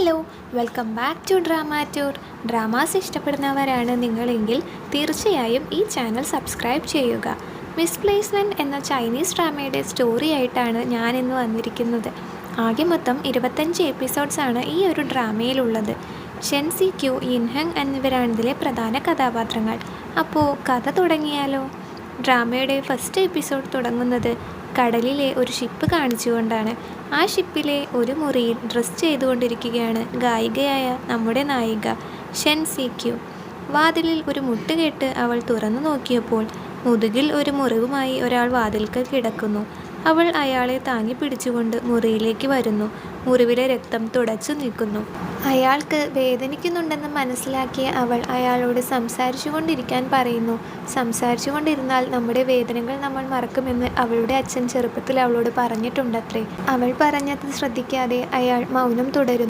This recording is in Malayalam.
Hello, welcome back to drama tour. Dramas ഇഷ്ടപ്പെടുന്നവരാണ് നിങ്ങളെങ്കിൽ തീർച്ചയായും ഈ ചാനൽ സബ്സ്ക്രൈബ് ചെയ്യുക. മിസ്പ്ലേസ്മെൻറ്റ് എന്ന ചൈനീസ് ഡ്രാമയുടെ സ്റ്റോറി ആയിട്ടാണ് ഞാനിന്ന് വന്നിരിക്കുന്നത്. ആകെ മൊത്തം 25 എപ്പിസോഡ്സാണ് ഈ ഒരു ഡ്രാമയിലുള്ളത്. ഷെൻ സി ക്യു, യിൻഹങ് എന്നിവരാണ് ഇതിലെ പ്രധാന കഥാപാത്രങ്ങൾ. അപ്പോൾ കഥ തുടങ്ങിയാലോ? ഡ്രാമയുടെ ഫസ്റ്റ് എപ്പിസോഡ് തുടങ്ങുന്നത് കടലിലെ ഒരു ഷിപ്പ് കാണിച്ചുകൊണ്ടാണ്. ആ ഷിപ്പിലെ ഒരു മുറിയിൽ ഡ്രസ് ചെയ്തുകൊണ്ടിരിക്കുകയാണ് ഗായികയായ നമ്മുടെ നായിക ഷെൻ സി ക്യു. വാതിലിൽ ഒരു മുട്ട് കേട്ട് അവൾ തുറന്നു നോക്കിയപ്പോൾ മുതുകിൽ ഒരു മുറിവുമായി ഒരാൾ വാതിൽക്കൽ കിടക്കുന്നു. അവൾ അയാളെ താങ്ങി പിടിച്ചുകൊണ്ട് മുറിയിലേക്ക് വരുന്നു. മുറിവിലെ രക്തം തുടച്ചു നീക്കുന്നു. അയാൾക്ക് വേദനിക്കുന്നുണ്ടെന്ന് മനസ്സിലാക്കിയ അവൾ അയാളോട് സംസാരിച്ചുകൊണ്ടിരിക്കാൻ പറയുന്നു. സംസാരിച്ചുകൊണ്ടിരുന്നാൽ നമ്മുടെ വേദനകൾ നമ്മൾ മറക്കുമെന്ന് അവളുടെ അച്ഛൻ ചെറുപ്പത്തിൽ അവളോട് പറഞ്ഞിട്ടുണ്ടത്രേ. അവൾ പറഞ്ഞത് ശ്രദ്ധിക്കാതെ അയാൾ മൗനം തുടരുന്നു.